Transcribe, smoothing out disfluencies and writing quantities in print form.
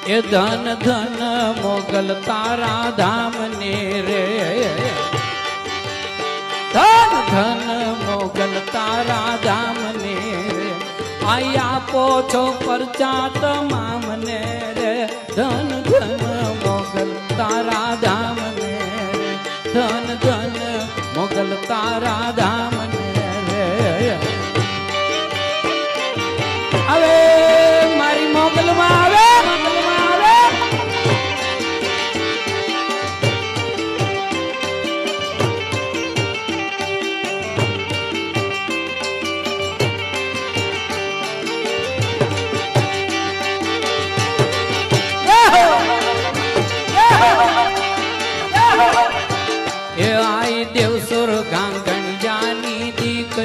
એ ધન ધન મોગલ તારા ધામ ને રે ધન ધન મોગલ તારા ધામ ને રે આઈ આપો છો પરચા તમામ ને રે ધન ધન મોગલ તારા ધામ ને રે ધન ધન મોગલ તારા ધામ